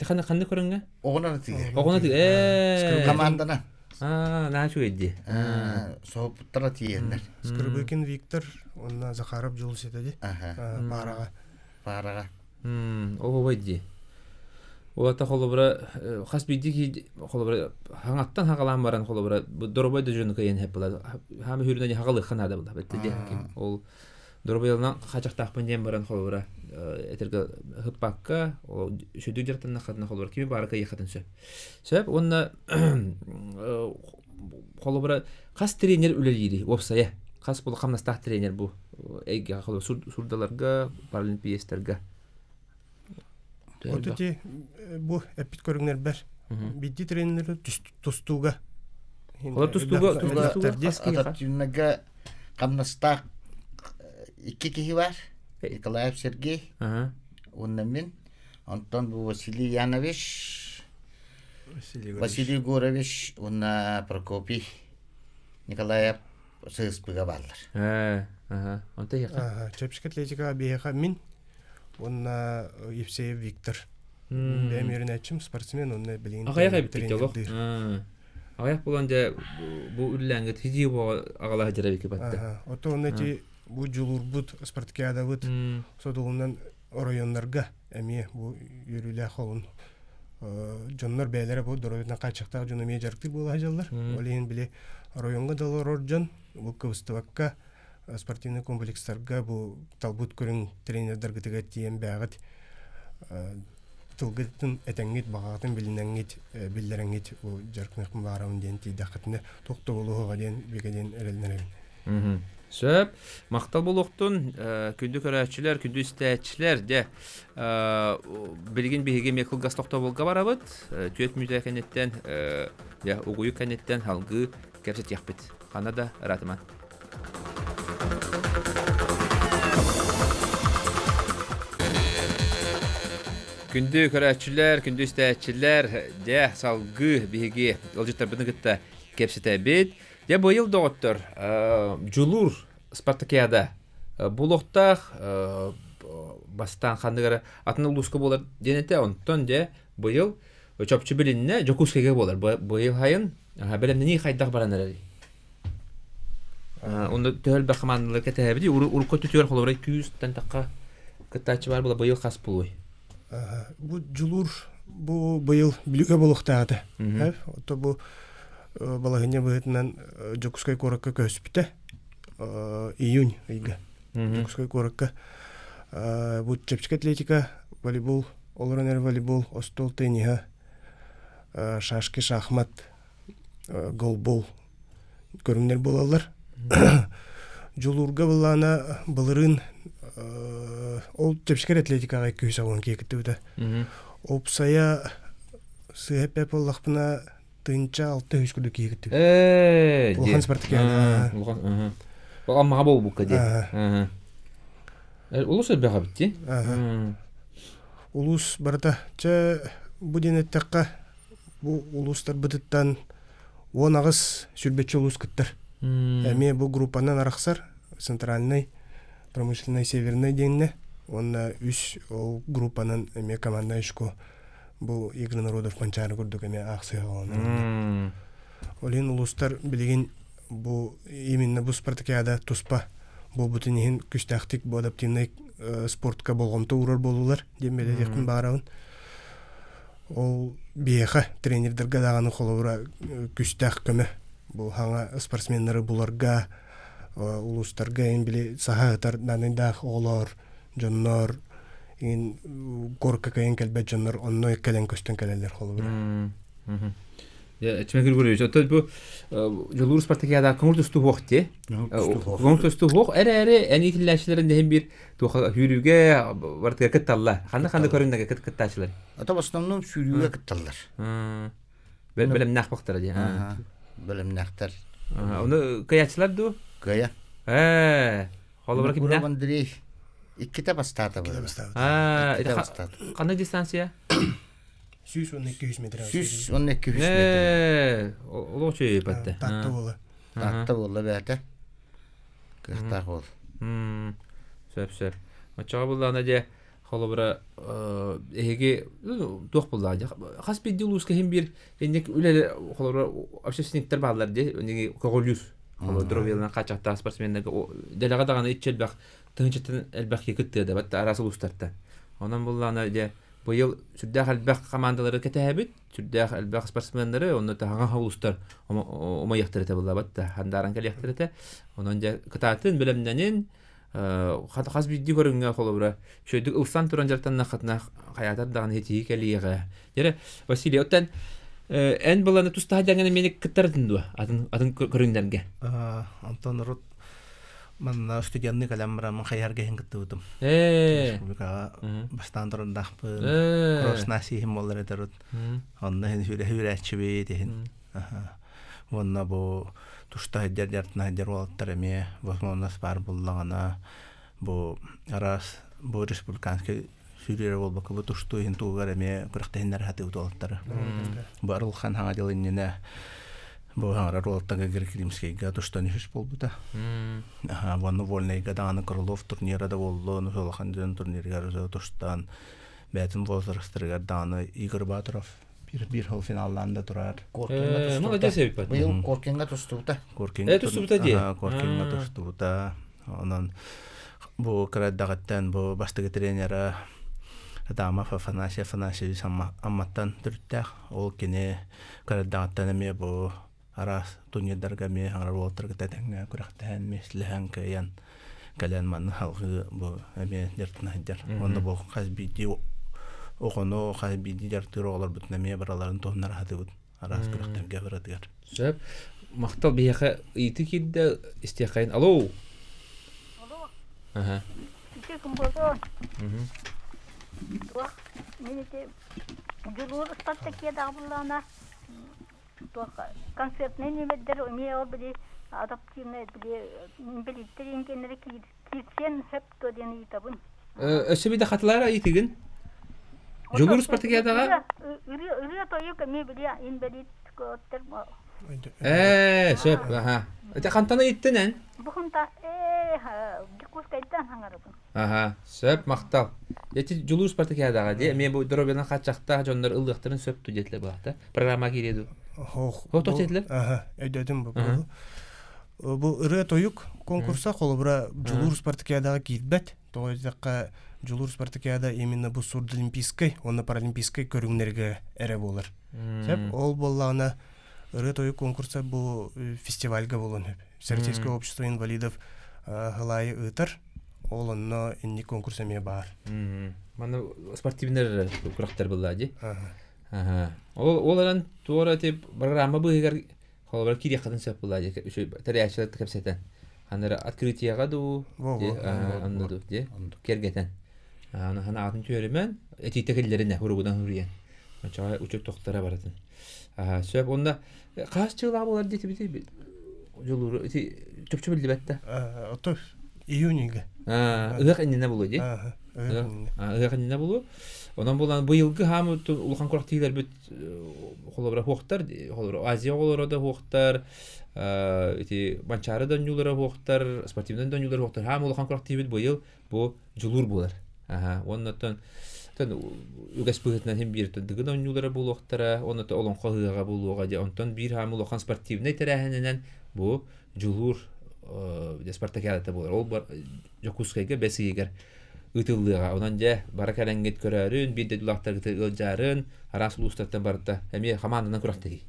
Қанды көріңге? Оғынан тиге. Оғынан тиге. Командана. Наға чөйді. Соғыптыра тиендер. Скрыбыкин Виктор, онна Захаров жол сетеді. Параға. Оғы бойды. Олата қолыбыра, қас бейді қолыбыра, хаңаттан хағалан баран қолыбыра, дұрбайды жөні көйен хеп болады. Хамы хүрінен хағалы қанады болды. Бәтті ол Доробелан качактакпын дем баран холора этерге хыппакка шүдү жартанна хатна холора кими барка яхатын сөп онна холора кас тренер үлелири опсая кас бул камнастак тренер бу эге холора сурдаларга паралимпиестерге Отути бу эпит көрүңнөр бар бидди тренер тустуга холора тустуга ататюнага камнастак 2 кихи бар. Николаев Сергей. Онна мен. Антон Василий Янович. Василий Горович. Онна Прокопий. Николаев сыспыга баллар. Онта яка. Чепчик атлетика бейха мин. Онна Евсеев Виктор. Бәм ерінәтчім спортсмен, онна білейін. Ағаяқ әбіттік олық. Ағаяқ болғанда бұл үлләңгі тезі ағалағы жара беке батты. Ота онна те бұл жұлур бұд, спартакиада бұд, содылынан районларға әме бұл үйрілі қолын. Жонлар бәлері бұл дұройына қачықтағы жоны ме жарықтық бұл ажалар. Олейін біле районға далар орджан, бұл көбістіваққа спортивный комплекстарға бұл талбұт көрін тренердергітігі тиен бәғыт тылгыттын этеңгит бағатын билинеңгит биллереңгит бұл жарқынықпын бағарауын ден тейдақытыны тоқты болуға ден бекеден әрелінерін. Сөп, мақтал болуқтың күнді көрәтшілер, күнді істәтшілер де білген бейге мекіл ғастоқта болға барабыд, түйет мүйді кәнеттен, ұғойы кәнеттен халғы кәпсет яқпет. Қана да ратыман. Күнді көрәтшілер, күнді істәтшілер де салғы бейге ұлжыттар бұны күтті кәпсет әбет. Я быйыл доктор жулур спартакиада булоқтақ бастан хандыгара атына улуска болар денете онтон де быйыл чопчу билинне жокускеге болар быйыл хайын белемне хайдак баранар. Онда төл бахманлык кетебди урко түтөр холор 200 тантакка кытачы бар була быйыл хас булой. Бу жулур бу быйыл билүгө болуктаады. Ото бу балагыня быһытынан Жокускай коракка көспүтэ июнь айга. Жокускай коракка бу чепчик атлетика, волейбол, олоранер волейбол, остол тениха, шашки, шахмат, голбол көрүнөр болалар. Жулурга булана былырын ол чепчик атлетикага күйсөгөн кекитти. Опсая сыпеп боллакпына тынча 600 күдү кийгитти. Улхан спартакиада. Улхан мабол бу каде. Улус бага битти. Улус барда че будинеттекка бу улустар бытыттан 10 агыс сүрбетчи улус кыттар. Эми бу группанан араксар центральный, промышленный, северный денне. Онна үс ол группанан эми команда ишко бу Игры народов панчары көрдүк эме аксыга. Олин улустар билген бу именно бу спартакиада туспа бу бутунин күстактик бу адаптивный спортка болгонто урар болулар демеледектин баарабын. Ол бияха тренердерге даганы холовра күстак көмө бу хаңа спортсмендери буларга улустарга эми биле сахатар данындак олор жоннор ин горка кайын келбет жоннор онной келен көстөн келелер холбур. Я чемекер көрөйүз. Ото бу жолур спартакиада конкурсту вакты. Конкурсту вак эре энитиләшләрен дә бир хүрүгә бартыга кытталла. Ханда көрүндәге кыттачлар. Ата в основном сүрүгө кытталар. Белем нах вактар ди. Белем нахтар. Аны каячлар ду? Кая. Холбур кимне? Андрей икките бастата булды. Кандай дистанция? 100-200 метр. 100-200 метр. Олочу батты. Татты болду. Татты болду бәте. Кырта бол. Сөп. Ачага булганда же холобра эге тох булды. Хас бит дилуска хем бир эндек үлеле холобра общественниктер балдар де неге коголюс. Холодровелна качакта спортсмендерге делага даганы итчелбак тынчытын элбакке кытты да батта арасы устартта. Онан булганда же быйыл сүрдәк элбак командалары кетәбит, сүрдәк элбак спортсмендери онда таган хавустар ома яктырыта булды батта. Хандаран кел яктырыта. Онан же кытатын билемнәнен хас бидди көрүнгө холобра. Шөйдүк улсан туран жартан нахатна хаятар даган хети келиге. Жере Василий оттан эн буланы тустадаганы мени кыттырдын ду. Атын көрүндәргә. Антон Рот Манна студентный калямра ман хаярга хингтудум. Республика бастан турындахпын. Кроснаси моллары тарут. Онна хин хүрәчбе дехин. Вонна бу тушта дәрдәртна дәрвалттар эме, возможно бар буллагана бу арас бу республиканский сүрер болбакы бу тушту хин тугар эме кырыктеннәр хаты уталттары. Барылхан хаңа дилинне бу хаңара ролтага Грекримскийга туштан иш болбута. Ванны вольныйга даны Крылов турнира да болду, Солохан ден турнирга туштан бәтин возрастыргар даны Игорь Батыров bir хол финалланда турар. Молодец ебит. Быйыл Коркинга тустубута. Тустубута ди. Коркинга тустубута. Онан бу краддагаттан бу баштыгы тренера Адама Афанасьевич амматтан түрттәк. Ол кене краддагаттан эме бу арас турнирдарга ме аңар болтырга тәтәңгә күрәктән месләһән каян калән ман халкы бу эме дертна дер. Онда бу хазбиди Оғыны қайбейді дәрттері олар бүтін әмей бараларын тоғынар хаты бұд. Арас күріқтемге бұрадығар. Сөп, мақтал бейеқі үйті кейді істеқайын. Алло? Алло. Кім болды? Мен ете жүргір ұстатты кеді абыллана концертнен емеддер өме ол біле адаптивный білеттер енгенері кейтсен хөп көдені етабын. Өсі бейді қатылары айтығын? Жолур Спартакиадаға? Үрі тойық әме біле инбелит көттер. Сөп, аха. Өте қантаны еттін ән? Бұхынта, дикускайттан хаңарыбын. Сөп, мақтал. Еті Жолур Спартакиадаға де, мен бұл дұробенің қатшақта жондар ұлдықтырын сөп түдетлі бұлақты. Программа кереді. Хоқ. Тоқтетлі? Өйдәдім бұл. Бұл үрі тойық конкурса қолы бұра Жолур Спартакиадаға кейтбәт. Тоғайдаққа Жолур Спартакиада именно бұл Сурд Олимпийской, оны Паралимпийской көріңдерге әрі болыр. Ол болағына үрі тойы конкурса бұл фестивальға болын. Всероссийское общество инвалидов ғылайы ұтыр, ол онына инне конкурс әме бар. Маны спортивнер күрақтар болла, де? Ол аран туара теп программа бұғығар қолабар кире қатын сөп болла, де? Тәрияшылықты кәпсетен. Анары открытияға ду, анды ду, де? Кергетен. Хана атын төремен этитекеллерine хуругудан хуриян. Чага учук токтора баратын. Сөп онда кас жылга болар дейти бити. Жолуру чөпчө билди бетте. Ото июньга. Ыгак энне болу ди. Ыгак энне болу. Онан болан быйылгы хамы улхан курактыйлар бит холобра хоктар, холобра Азия олорда хоктар. Эти банчарыдан юлара хоктар, спортивдан юлара хоктар. Хамы улхан куракты бит быйыл бу жолур болар. Оннан үгәс быгытнан һәм бир тәдгән оннылары булуктара, оннан олон кагыга булуга ди, онтан бир һәм улхан спортивный тәрәһеннән бу жулур Спартакиадата булар. Ол бар Жокускайга бәсигәр үтүлдыга. Онан дә баракалангет көрәрен, бир дә дулактар гылҗарын, арас улустаттан барда. Әме командадан күрәктеги.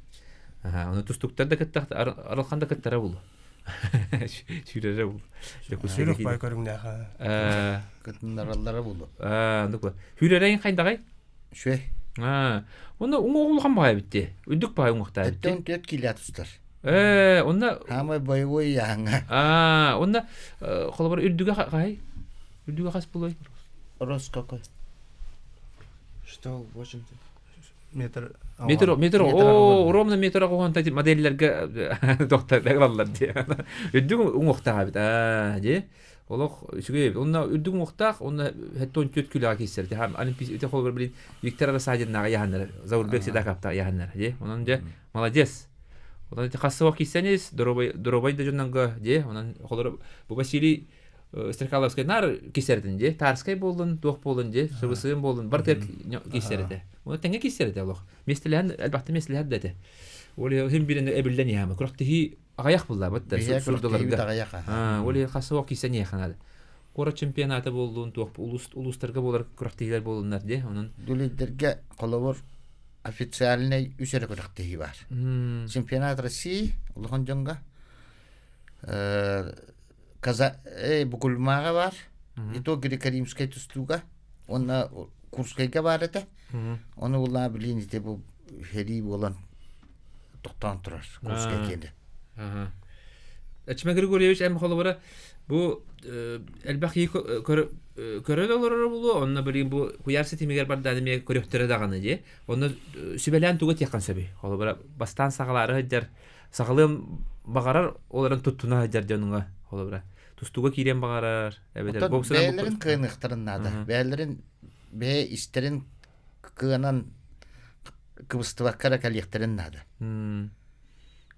Аны тустуктарда кеттә аралханда кеттәре булды. Шүрәре бул. Шүрәк бай көрүңнәһә. Кытнараллары булды. Нукла. Шүрәрең кайдагай? Шүе. Онда уңгулган бай битти. Үдүк бай уңукта битти. 4 килятустар. Онда Хамы боевой яңа. Онда холбар үрдүгө кай? Үрдүгө кас болой. Рос какой? Что, 80? Метр. Ровно метр агон тати модельлерге доктор дагылар ди. Үрдүгө уңуктага бит. Ди. Олох сүгөй. Онда үрдүгө уңуктак, онда хеттон 4 килога кесерди. Хам олимпийский те холбар билин Виктор Расадинага яһаннар. Заурбек Седакапта яһаннар, ди. Онан же молодец. Онан те касыва кисенис, доробай да жоннанга, ди. Онан холбар бу Василий Стрекаловский нар кисердин, ди. Тарскай болдун, дох болдун, ди. Шыбысын болдун, бар тер кисерди. Оны теңге кисерди алох. Местелен албатта местелер деди. Ол һәм бирен эбилден яма. Курактыхи агаяк булла бутта. Сурдаларга. Ол касыва кисен яханады. Кора чемпионаты болдун, дох улустарга болар курактыхилар болдунар, ди. Онун Дулидерге колобор официальный үсер курактыхи бар. Чемпионат России улхан жонга Букулмага бар. Ито Грекримская тустуга. Онна Курскайга бар эте. Оны улла билин ите бу хери болан токтан турар. Курскай кенде. Эчме Григорьевич эм холобара бу элбахи көрөдөлөр булу, онна билин бу куярсы тимегер бар дадыме көрөктөрө даганы ди. Онна сүбелән тугат якан сәби. Холобара бастан сагалары дер сагалым багарар оларын туттуна дер жаныңга холобара. Тустуга кирен багарар. Эбетер боксера бәлерин кыйныктырын нада. Бәлерин бе истерин кыгынан кыбыстыбаккара калектирин нада.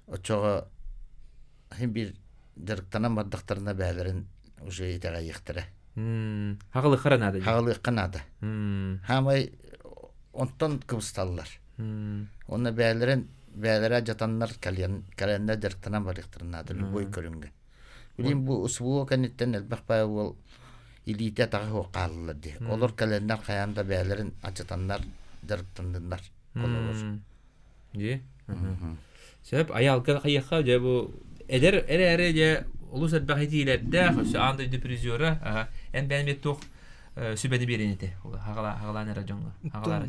очоға hem bir жарыктанан бардактарына бәлерин уже итега йыктыра. Хагылы харанады. Хагылы канады. Хамай онтон кыбысталлар. Онна бәлере жатаннар калянда жарыктанан бардактарына любой көрүнгө. Билим бу усбуу канеттен элбакпай ол илите тагы хокаллар ди. Олар календар каянда бәлерин ажатаннар жарыктандылар. Колор. Ди. Себеп аялга кайыкка же бу эре же улус элбахитилерде андай депризиора эн бәнме тох сүбәне беренете. Хагаланы районга. Хагалары.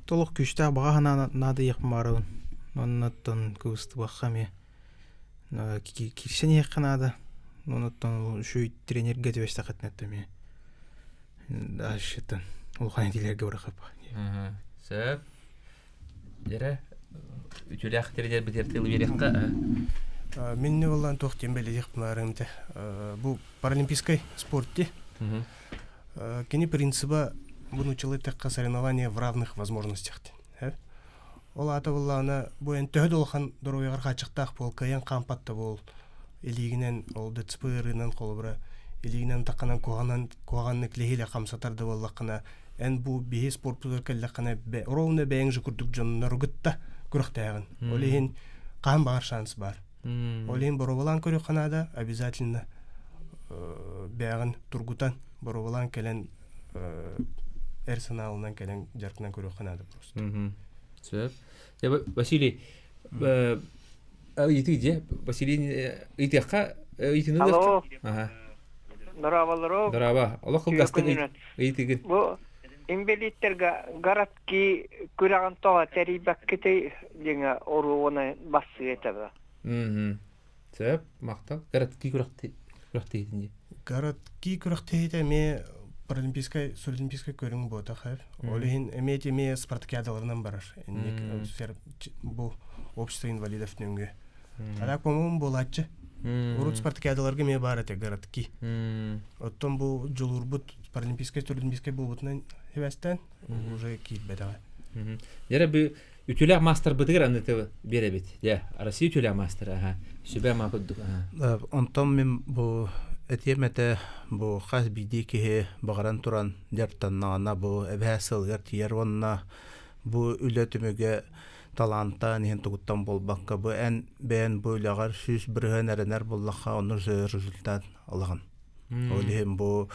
Толық күшті бағана нады яқмарын. Оннаттан көсті баққаме. Кирсен яққанады. Оннаттан шөй тренерге төбесті қатынеттіме. Дашыттан. Ол қанетелерге бұрақып. Сөп. Дері үтілі ақтырдер бітертілі берекқа. Менне болан тоқтен бәлі яқпыларымды. Бұл паралимпийский спортте. Кені принципа bunu человека соревнования в равных возможностях. Ол ата боллана бу энтөд олхан дөрөйгәр качыктак бул каян кампатта бул илигинен ол дцпырынан колбра илигинен такканан коганны клехиле камсатарды боллакына эн бу бии спорттур келлекне ровно бәңҗи күрдүк жоннор гытта күрәктәгән. Олин кам бар шанс бар. Олин боровалан көрү канада обязательно бәгән тургутан боровалан келен Арсеналдан келен жаркынан көрүп канады просто. Сөп. Я Василий Василий итекка итинү. Алло. Ага. Здорово. Здорово. Аллах кылгастык итиген. Бу инвалидтерге гаратки күрәгән тога терибәккете дигән оруына бассы этәбә. Сөп, мактал. Гаратки күрәкте инде. Гаратки күрәкте ме паралимпийский көрүң бота хәр. Олин эметеме спартакиадаларынан барар. Бу общество инвалидов нөңгө. Ала комун болачы. Урут спартакиадаларга ме бар эте гаратки. Оттон бу жолурбут паралимпийский болбутунан хебестен уже килбедага. Яра бу үтүләк мастер битер анды беребит. Я, Россия үтүләк мастер, Сүбә макыдык. Онтон мен бу Этемете бу хас бидики багаран туран жартаннана бу эбәсел гартияр онна бу үлөтүмөгө таланта нен тугуттан болбакка бу бен бу лагар сүз бирген эренер боллакка оны результат алган. Олем бу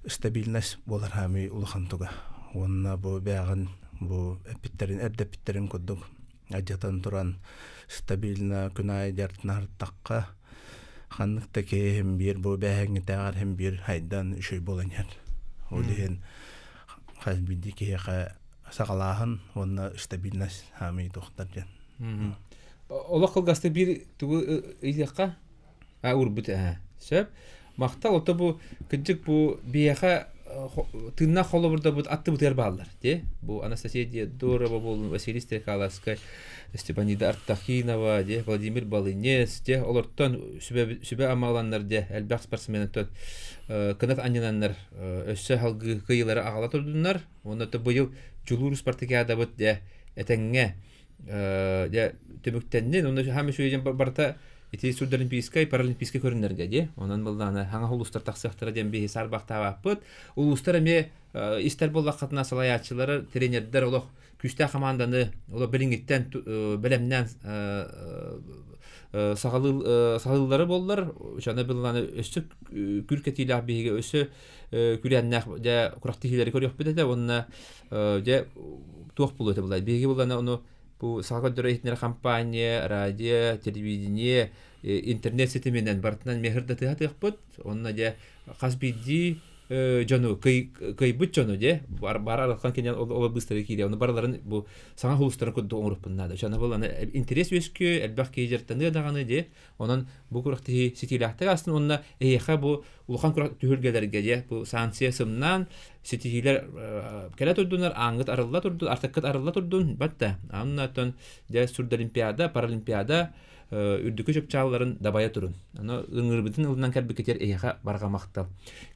стабильность болар хами улхан туга. Онна бу бягын бу эпиттерин коддук. Ажатан туран стабильна күнай жартнар такка ханныкта кем бир бу бәһәңне тагар һәм бир хайдан шөй болан яр. Олен хас бидики ха сагалаһын онна стабильность хами тохтарҗан. Аллах кылгасты бир тугу итекка урбут сөп мактал ото бу кыҗык бу бияха тынна холобурда бу атты бутер баллар де бу Анастасия Дорова бул Василий Стрекаласкай Степанида Артахинова де Владимир Балынес де олортон сүбе амаланнар де элбак спортсмендер кынат аннаннар өссө халгы кыйлары агала турдуннар онда быйыл жулур спартакиада бут де этеңге де төмөктеннен онда һәм сөйден барта ити Олимпийский паралимпийский көрүнөргө де онан булданы хаңа улустар таксактыра дем бе сарбактаба бут улустар эме истер болла катына салаячылары тренердер олох күстә команданы оло билиңиттен белемнен сагыллары боллар жана булланы өстүк күркетилер биге өсө күрәннәк дә курактиләре көрөк бите онна дә тук булды булай биге булланы оны бу сагыдырыйтнер компания радио телевидение интернет сетеменен бартынан мехирдә тыгып бут онна дә хасбиди жону кый бут жону де барар кан кенен ол быстро киде оны барларын бу саңа хулустар код оңрупнда да жана буланы интерес өскө элбак кейжертенде даганы де онан бу куракты сетилахты астын онна эха бу улхан курак түһүлгелерге де бу санкция сымнан сетилер келе турдунар аңгыт арылла турду артаккыт арылла турдун батта аннатон де сурд олимпиада паралимпиада үрдүкө чөпчалларын дабая турун. Аны ыңырбытын ылынан кәрбекетер эйха барга мактал.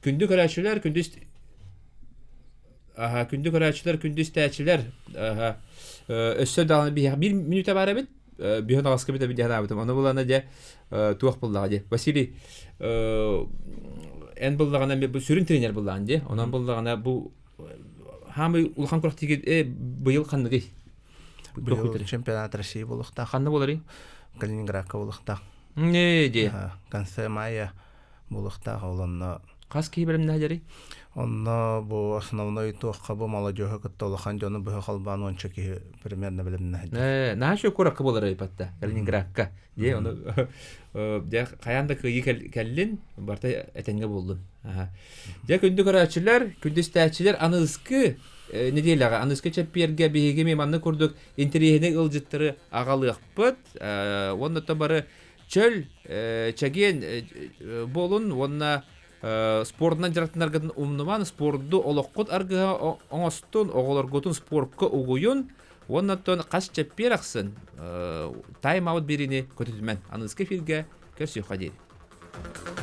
Күндү көрәчүләр, күндү тәчиләр, өссө дагы 1 минута бара бит. бүйөн агаска бит бит яна оны булана же туак буллага же Василий эн буллагана бу сүрүн тренер буллаган же онан буллагана бу хамы улхан курактыгы быйыл ханныгы Быйыл чемпионат России булыкта, ханны болары Калининградка булыкта. не же Конце мая булыкта олонно. кас кийбелем нәҗәри Онно бу основной туакка бу молодежь кыттолахан жоны бу халбан онча ки примерно билемне. наша куракка болары патта Калининградка же оны же каянда кыйы келлин барта этенге болдун же күндү көрәчиләр күндүстәчиләр аныскы неделяга аныскы чемпионга беге меманны курдук интерьене ылжыттыры агалыппыт онда табары чөл чаген болун онна спортнан жараттынаргатын умнуман спортду олоккут арга оңостун оголорготун спортка угуюн оннаттон кас чеппераксын тайм аут берини көтүтмен аныскы филге көрсөй кадир